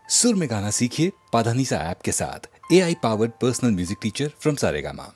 सुर में गाना सीखिए पाधानीसा ऐप के साथ। AI powered personal music teacher from Saregama.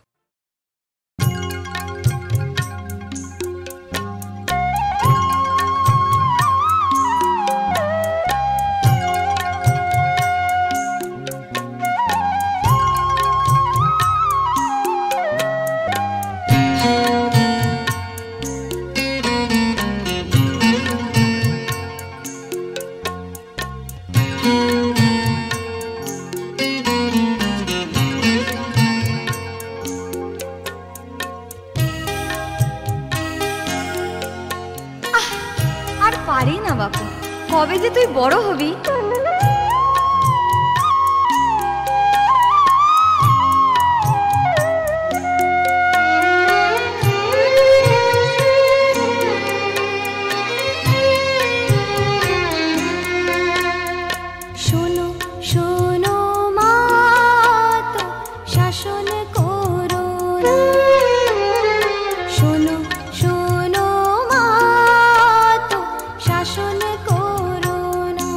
পারি না বাপু, কবে যে তুই বড় হবি। শোনো শোনো মা তো শাসন করো না, শোনো শোনো মা তো শাসন করো না।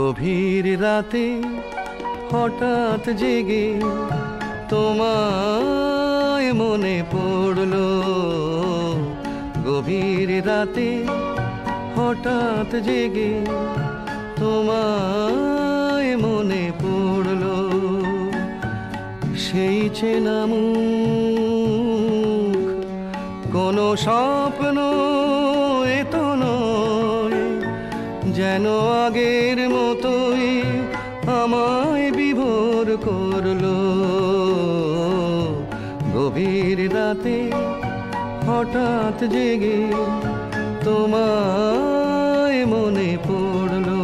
গভীর রাতে হঠাৎ জেগে তোমায় মনে পড়লো, গভীর রাতে হঠাৎ জেগে তোমায় মনে পড়লো। সেই চেনা মুখ, কোনো স্বপ্ন এত নয়, যেন আগের মতোই আমায় বিভোর করলো। গভীর রাতে হঠাৎ জেগে তোমায় মনে পড়লো।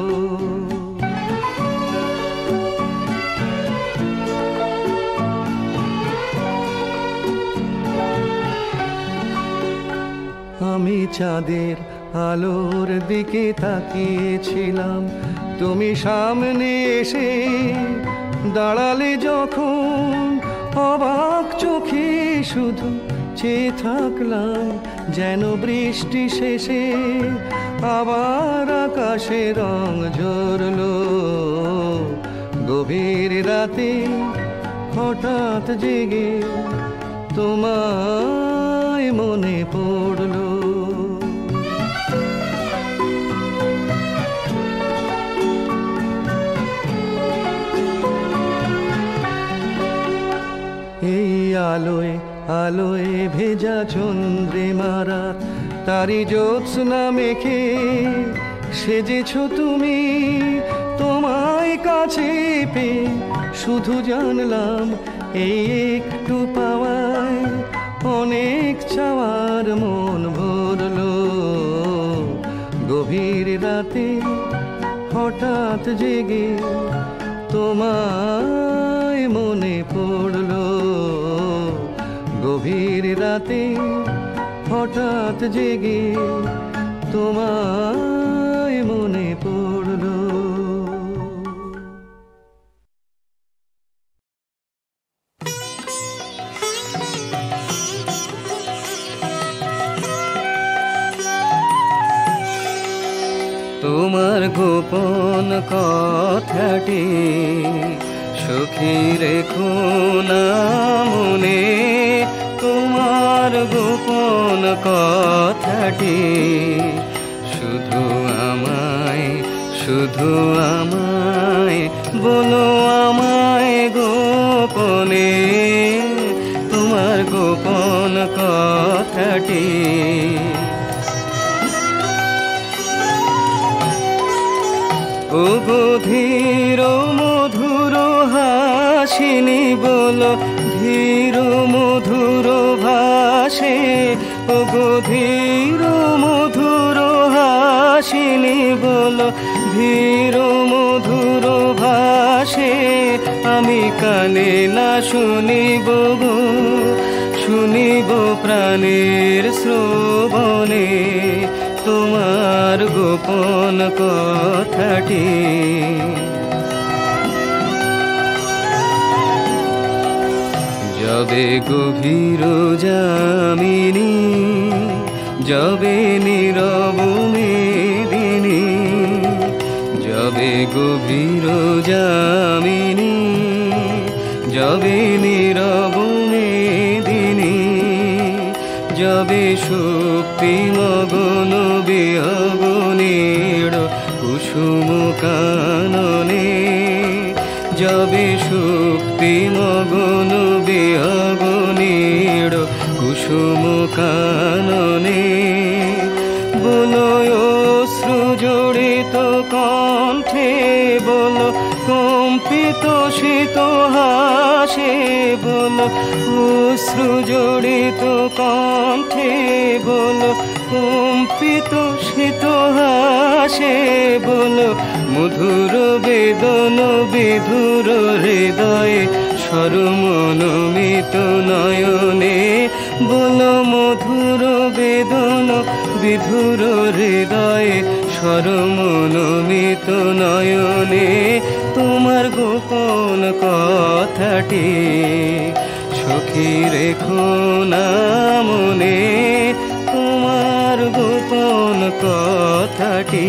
আমি চাঁদের আলোর দিকে তাকিয়েছিলাম, তুমি সামনে এসে দাঁড়ালে যখন, অবাক চোখে শুধু চেয়ে থাকলাম, যেন বৃষ্টি শেষে আবার আকাশে রং ঝরলো। গভীর রাতে হঠাৎ জেগে তোমায় মনে পড়লো। এই আলোয় আলোয় ভেজা চন্দ্রিমা রাত, তারি জ্যোৎস্না মেখে সেজেছ তুমি। তোমায় কাছে পেয়ে শুধু জানলাম, এই একটু পাওয়ায় অনেক চাওয়ার মন ভরলো। গভীর রাতে হঠাৎ জেগে তোমায় মনে পড়লো। গভীর রাতে হঠাৎ জেগে তোমায় মনে পড়লো। তোমার গোপন কথাটি সখী রেখো না মনে, তোমার গোপন কথাটি শুধু আমায় বলো, আমায় গোপনে। তোমার গোপন কথাটি ও ধীর মধুর হাসিনি বলো, ধীর মধুর ভাষে। ও ধীর মধুর হাসিনি বলো, ধীর মধুর ভাষে। আমি কানে না শুনিব গো, শুনিব প্রাণের শ্রবণে তোমার গোপন কথাটি। যবে গভীর যামিনী, যবে নীরব মেদিনী, যবে গভীর যামিনী, যবে নীরব মেদিনী, যবে শক্তি মগন বিহগনীড় কুসুম কাননে, যবে শক্তি মগন বিহগনীড় কুসুম কাননে। বলো অশ্রু জড়িত কণ্ঠে, বলো কম্পিত শীত হাসে। বলো অশ্রু জড়িত কণ্ঠে, বলো কম্পিত শীত হাসে। বলো মধুর বেদন বিধুর হৃদয়ে সরমনমিত নয়নে। বলো মধুর বেদন বিধুর হৃদয়ে সরমনমিত নয়নে তোমার গোপন কথাটি সখী রেখো না মনে, তোমার গোপন কথাটি।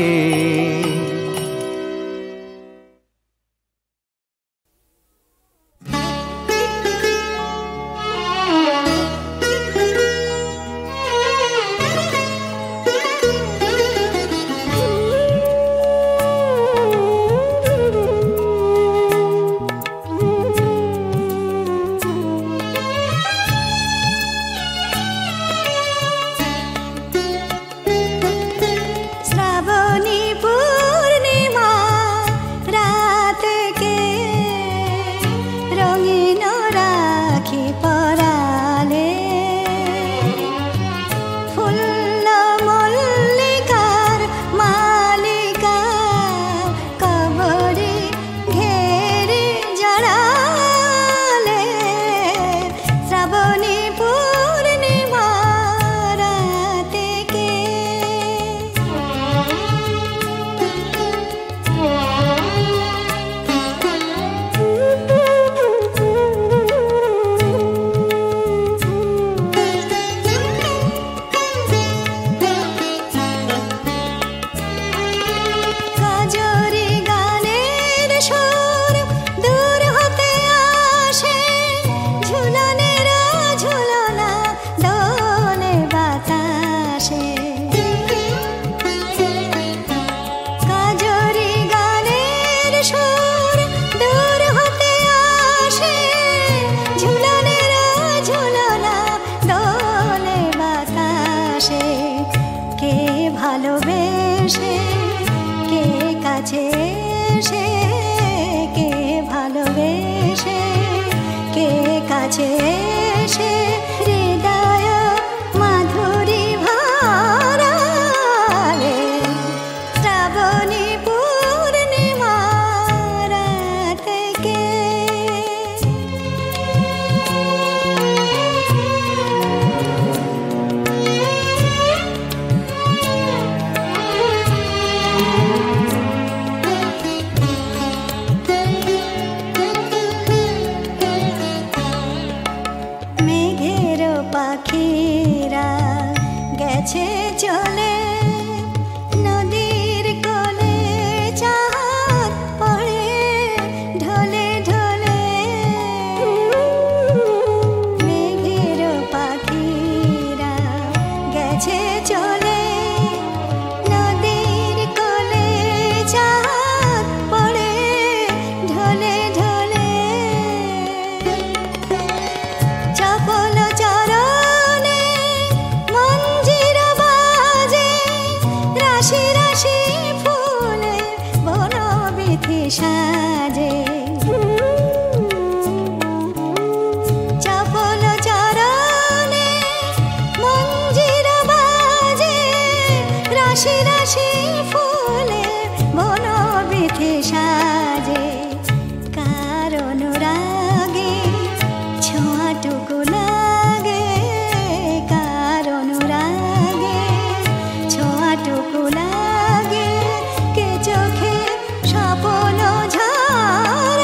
কাছে এসে হৃদয় মাধুরী ভরালে শ্রাবণী পূর্ণিমা রাতকে মেঘের পাখিরা গেছে চলে নদীর কোলে চাঁদ পড়ে ঢলে ঢলে মেঘের পাখিরা গেছে চলে নদীর কোলে চাঁদ পড়ে ঢলে ঢলে চপল চরণে মঞ্জির বাজে রাশি রাশি ফুলে বনবিথি সাজে চপল চরণে মঞ্জির বাজে রাশি রাশি ফুলে বনবিথি সাজে কার অনুরাগে ছোঁয়াটুকু লাগে কার অনুরাগে ছোঁয়াটুকু লাগে কে চোখে স্বপ্ন ঝাড়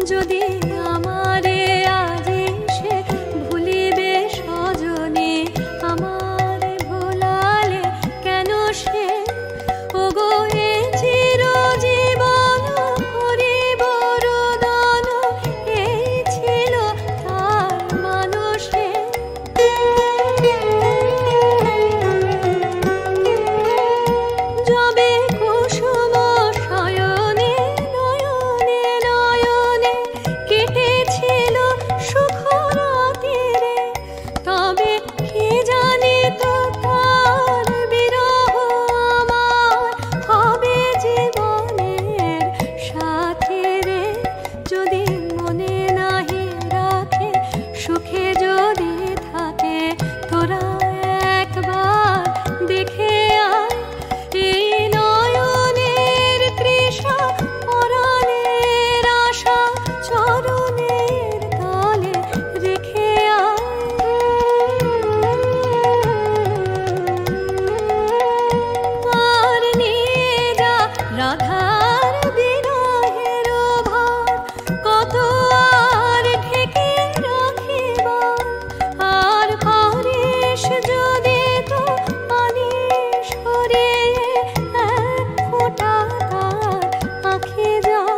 যদি আমারে আজি সে ভুলিবে সজনে, আমার ভোলালে কেন সে ওগো এ চিরজীবন করিব রোদন, এই ছিল তার মানুষে। যবে কুসুম শয়নে নয়নে নয়নে কেটেছিল সুখ রাতিরে, তবে কে জানে তো তার বিরহ আমার হবে জীবনের সাথী রে। যদি মনে নাহি রাখে সুখে যদি থাকে, তোরা একবার দেখে আয় এই নয়নের তৃষা, পরাণের আশা চরণের তলে রেখে আর নিয়ে যা রাধার বিরহের ভার, কত আর ঢেকে রাখিব। আর পারিস যদি তো পানিস হরিয়ে এক ফোঁটা তার আঁখি জল।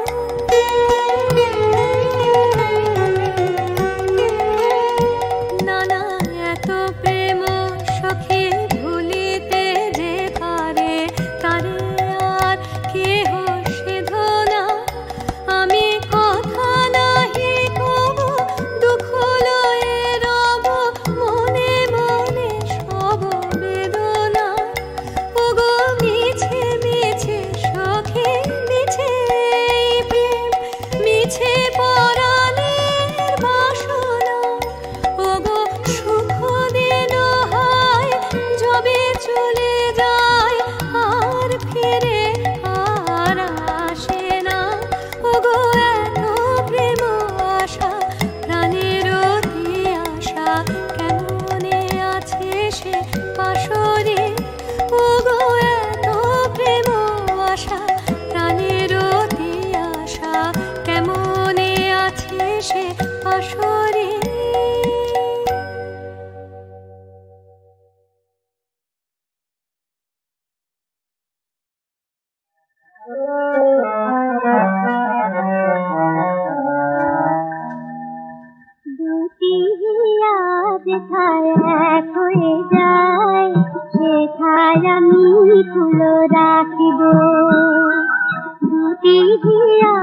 নানা এত প্রেম সখী ভুলিতে যে পারে, তারে আর কেহ সিধ না। আমি কথা নাহি কব, দুঃখ লয়ে রব, মনে মনে সব বেদনা। ওগো মিছে মিছে সখী মিছে এই প্রেম, মিছে পরাণের বাসনা। ওগো সুখ দিন হয় যবে চলে যায়, আর ফিরে আর আসে না। ওগো এত প্রেম আশা প্রাণের অতি আশা, কেমনে আছে সে পাশরে। ওগো এত প্রেম আশা প্রাণের অতি আশা, কেমনে আছে সে পাশরে। দুটি হিয়া যেথায় এক হয়ে যায়, সেথায় আমি ফুল রাখিব। দুটি হিয়া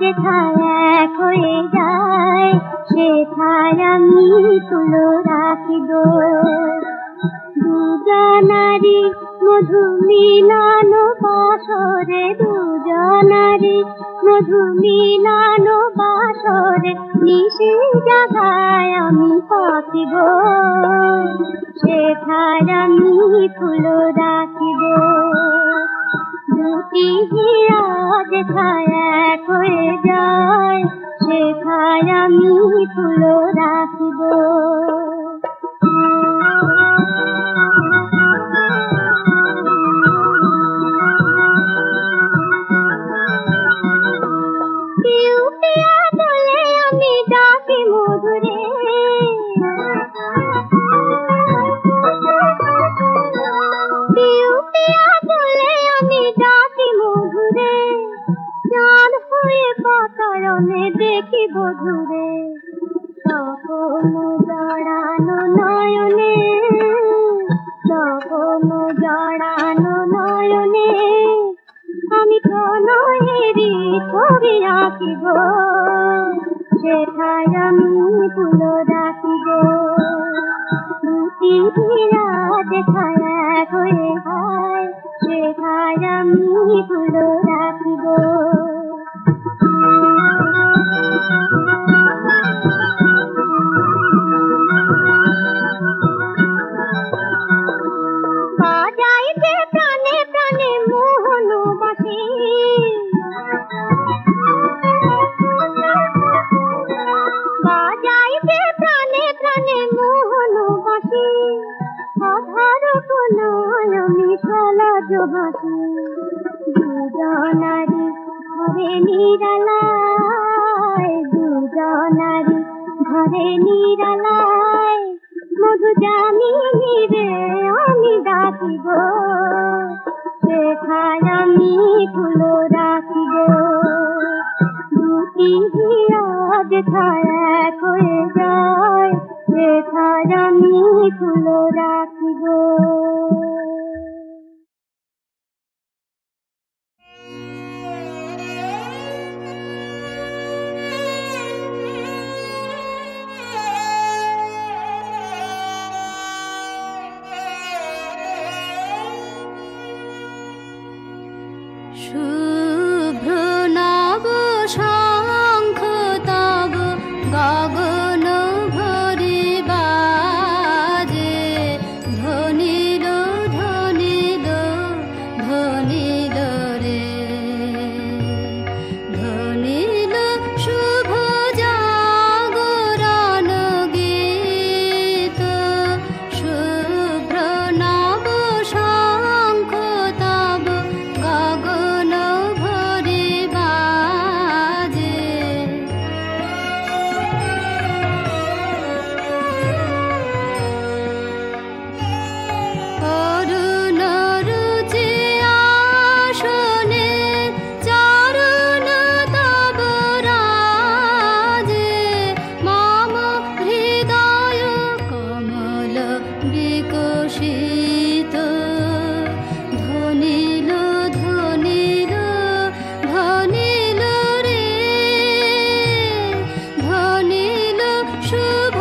যেথায় এক হয়ে যায়, সেথায় আমি ফুল রাখিব। দুজনারি মধু মিলন বাসরে, দুজনারি মধু মিলন বাসরে, নিশি জাগায় আমি থাকিব। সেথায় আমি ফুল রাখিব। দুটি হিয়া যেথায় এক হয়ে যায়, সেথায় আমি ফুল রাখিব। পিউ পিয়া বলে আমি ডাকি মধুরে, পিউ পিয়া বলে আমি ডাকি মধুরে, চাঁদ হয়ে পাতারণে দেখি বধুরে। তখন জড়ানো নয়নে, তখন জড়ানো নয়নে, আমি প্রণয়েরই ছবি আঁকিব। সেথায় আমি ফুল রাখিব। দুটি হিয়া যেথায় এক হয়ে যায়, সেথায় আমি ফুল রাখিব। বাজাইতে প্রাণে প্রাণে মোহন বাঁশি, বাজাইতে প্রাণে প্রাণে মোহন বাঁশি। আধার কোনায় আমি সলজ হাসি, দুজনারি ঘরে নিরালায়, জনারি ঘরে নিরালায় মধু জামিনী রে আমি ডাকিব সেখায় আমি ফুল রাখিব দুটি হিয়া যেথায় এক হয়ে যায় সেখায় আমি ফুল রাখিব। শুভ্র নব শঙ্খ তব গগন ভরি বাজে ধ্বনিল ধ্বনিল ধ্বনিল রে ধ্বনিল শুভ জাগরণ গীত শুভ্র নব শঙ্খ তব গগন ভরি বাজে অরুণ রুচি আসনে চরণ তব রাজে মম হৃদয় কমল বিকশিত ধ্বনিল ধ্বনিল ধ্বনিল রে ধ্বনিল শুভ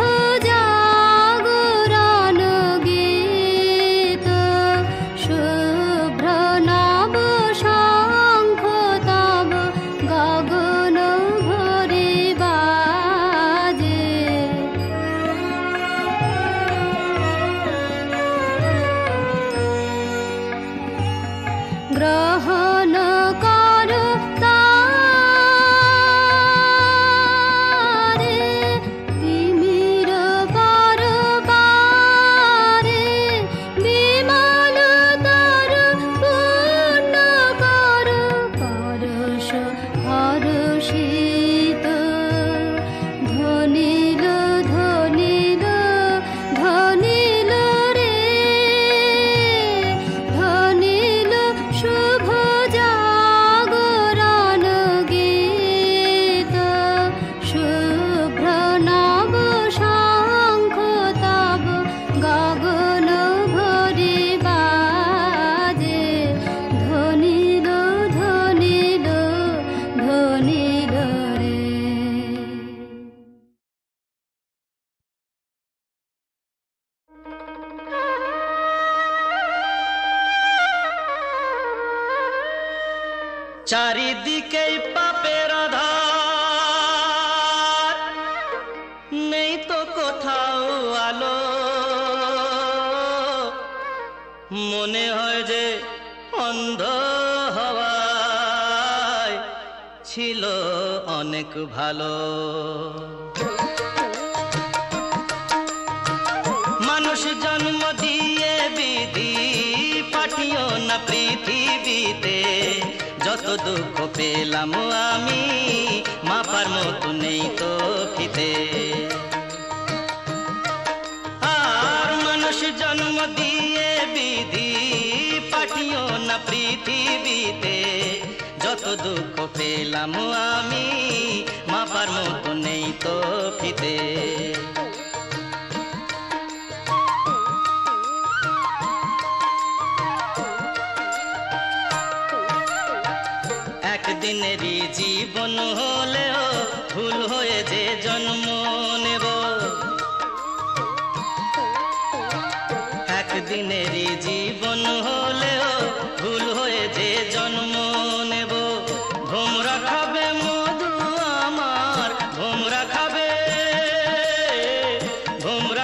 জাগরণ গীত শুভ্র নব শঙ্খ তব গগন ভরি বাজে গ্রহণ কর তারে তিমির পরবারে বিমল তর পূর্ণ কর পরশ হর্ষিত ধ্বনিল ধ্বনিল ধ্বনিল রে ধ্বনিল শুভ জাগরণ গীত শুভ্র নব শঙ্খ তব গগন ভরি বাজে ধ্বনিল ধ্বনিল ধ্বনিল রে। চারিদিকে পাপের আধার নেই তো কোথাও আলো মনে হয় যে অন্ধ হওয়ায় ছিল অনেক ভালো মানুষ জন্ম দিয়ে বিধি পাঠিও না পৃথিবীতে যত দুঃখ পেলাম আমি মাপার মতো নেই তো ফিতে আর মানুষ জন্ম দিয়ে বিধি পাঠিও না পৃথিবীতে যত দুঃখ পেলাম আমি মাপার মতো নেই তো ফিতে একদিনেরই জীবন হলেও ভুল হয়ে যে জন্ম নেব একদিনেরই জীবন হলেও ভুল হয়ে যে জন্ম নেব ভোমরা খাবে মধু আমার ভোমরা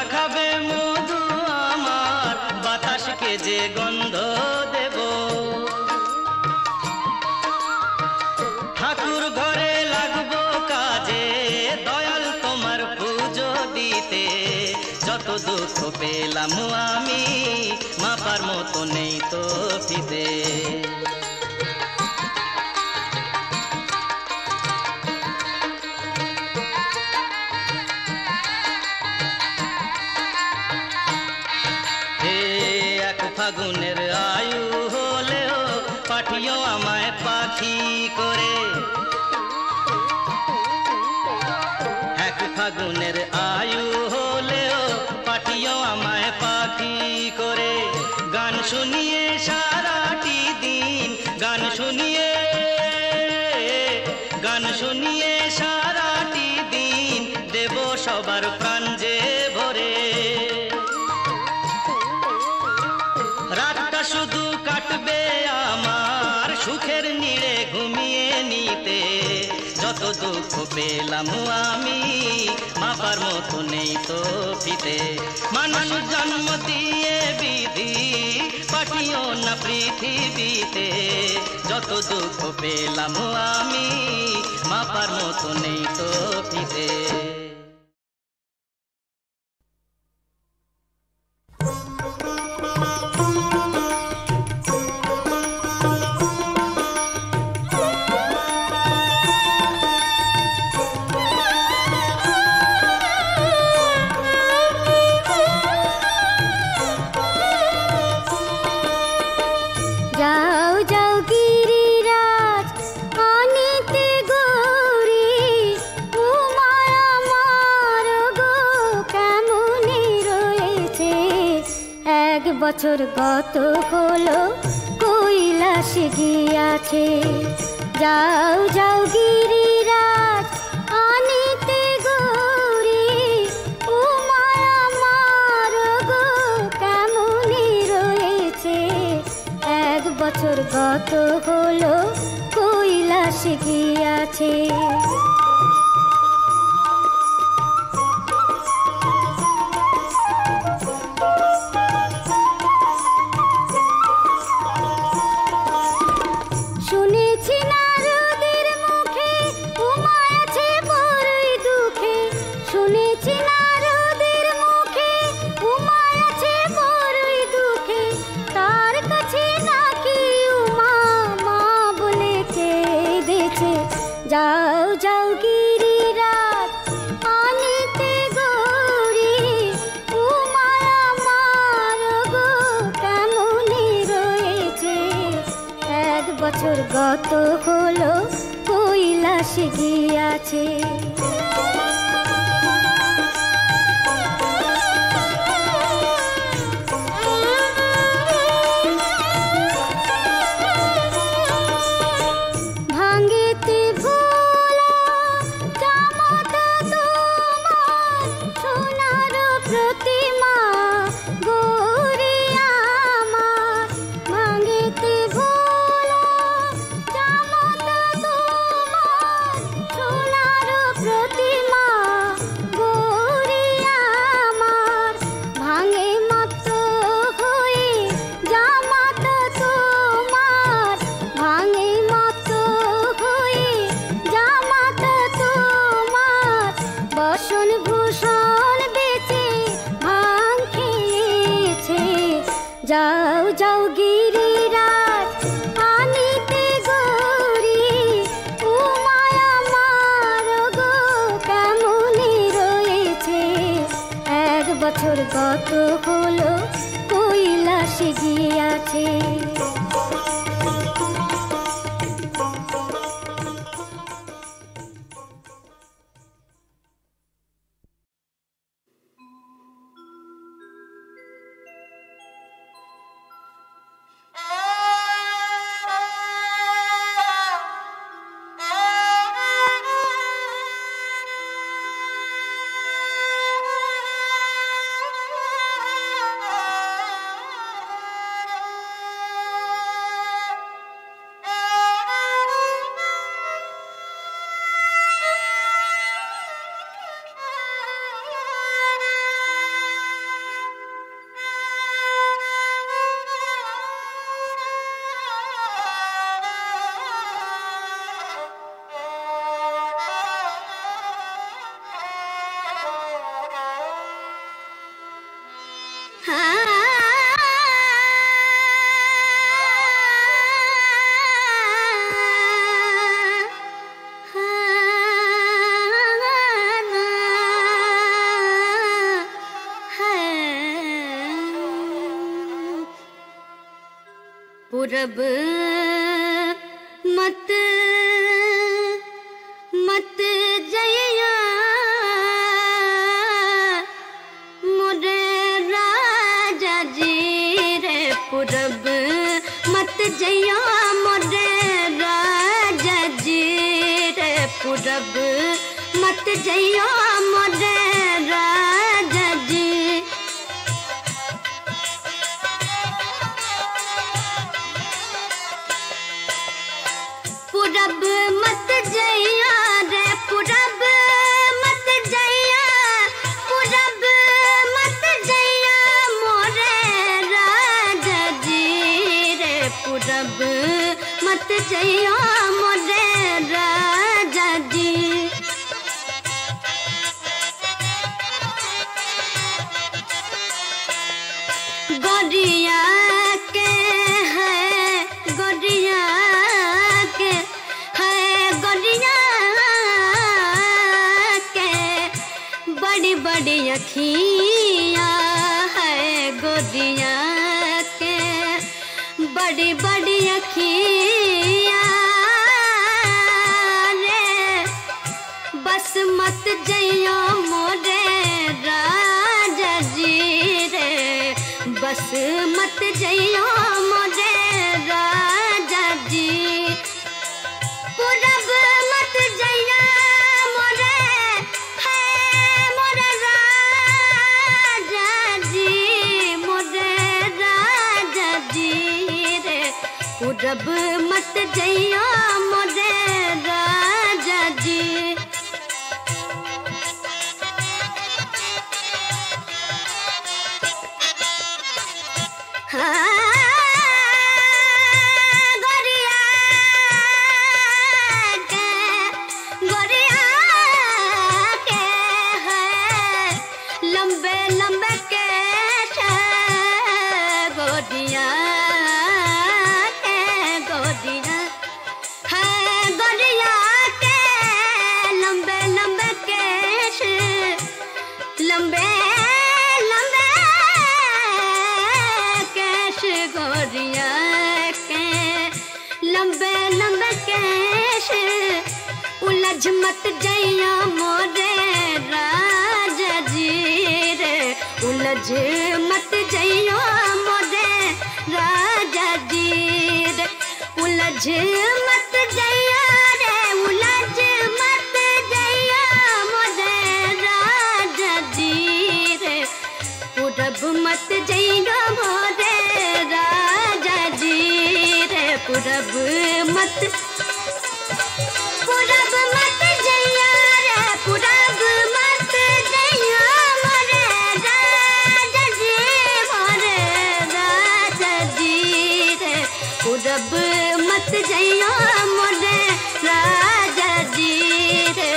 খাবে মধু আমার বাতাসকে যে গন্ধ দেব ঠাকুর ঘরে লাগবো কাজে দয়াল তোমার পুজো দিতে যত দুঃখ পেলাম আমি মাপার মতো নেই তো ফিতে ফাগুনের আয়ু হলেও পাঠিও আমায় পাখি করে। এক ফাগুনের আয়ু হলেও পাঠিও আমায় পাখি করে। গান শুনিয়ে সারাটি দিন, গান শুনিয়ে সারাটি দিন দেব সবার প্রাণ যে ভরে। রাতটা শুধু কাটবে আমার সুখের নীড়ে ঘুমিয়ে নিতে। যত দুঃখ পেলাম আমি মাপার মতো নেই তো ফিতে। মানুষ জন্ম দিয়ে বিধি পাঠিও না পৃথিবীতে। যত দুঃখ পেলাম আমি মাপার মতো নেই তো ফিতে। বছর গত হলো কৈলাস গিয়াছে। যাও যাও গিরিরাজ আনিতে গৌরী, উমায় আমার গো কেমনি রয়েছে। এক বছর গত হলো কৈলাস গিয়াছে। শুনেছি নারদের মুখে উমায় আছে বড়ই দুঃখে। শুনেছি নারদের মুখে উমায় আছে বড়ই দুঃখে। তার কাছে নাকি উমা মা বলে কেঁদেছে। যাও যাও গিরিরাজ আনিতে গৌরী, উমায় আমার গো কেমনি রয়েছে। এক বছর গত হলো কৈলাস গিয়াছে। ভাঙেতে ভোলা জামাতা তোমার সোনার প্রতিমা গৌরী আমার। ভাঙেতে ভোলা জামাতা তোমার সোনার প্রতিমা গৌরী আমার। ভাঙে মত হয়ে জামাতা তোমার, ভাঙে মত হয়ে জামাতা তোমার। বসন ভূষণ বেচে ভাঙ খেয়েছে। যাও যাও গিরিরাজ আনিতে গৌরী, উমায় আমার গো কেমনি রয়েছে। এক বছর গত হলো কৈলাস গিয়াছে। पूरब मत मत जइया मोरे राजा जी रे पूरब मत जइया मोरे राजा जी रे पूरब मत जइया मोरे राजा जी पूरब मत जइया रे पूरब मत जइया पूरब मत जइया मोरे राजा जी रे पूरब मत जइया मोरे राजा जी गोरिया के है गोरिया के है गोरिया के बड़ी बड़ी अखियाँ है गोरिया के बड़ी बड़ी अखियाँ रे बस मत जइयो मोरे राजा जी रे बस मत जइयो मोरे राजा जी पूरब मत जइया मोरे है मोरे राजा जी मोरे राजा जी रे पूरब मत जइया मोरे राजा जी गोरिया के है लंबे लंबे केश गोरिया के गोरिया है गोरिया के लंबे लंबे केश लंबे लंबे केश गोरिया के लंबे लंबे केश उलझ मत जइया मोरे राजा जी रे उलझ मत जइया मोरे राजा जी रे उलझ मत जइया रे उलझ मत जइया मोरे राजा जी रे पूरब मत जइया मोरे राजा जी रे पूरब मत जइया रे पूरब मत जइया मोरे राजा जी मोरे राजा जी रे पूरब मत जइया मोरे राजा जी रे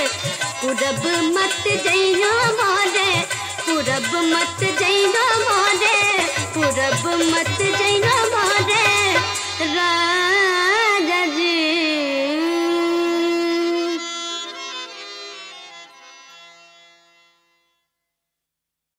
पूरब मत जइया मोरे पूरब मत जइया मोरे पूरब मत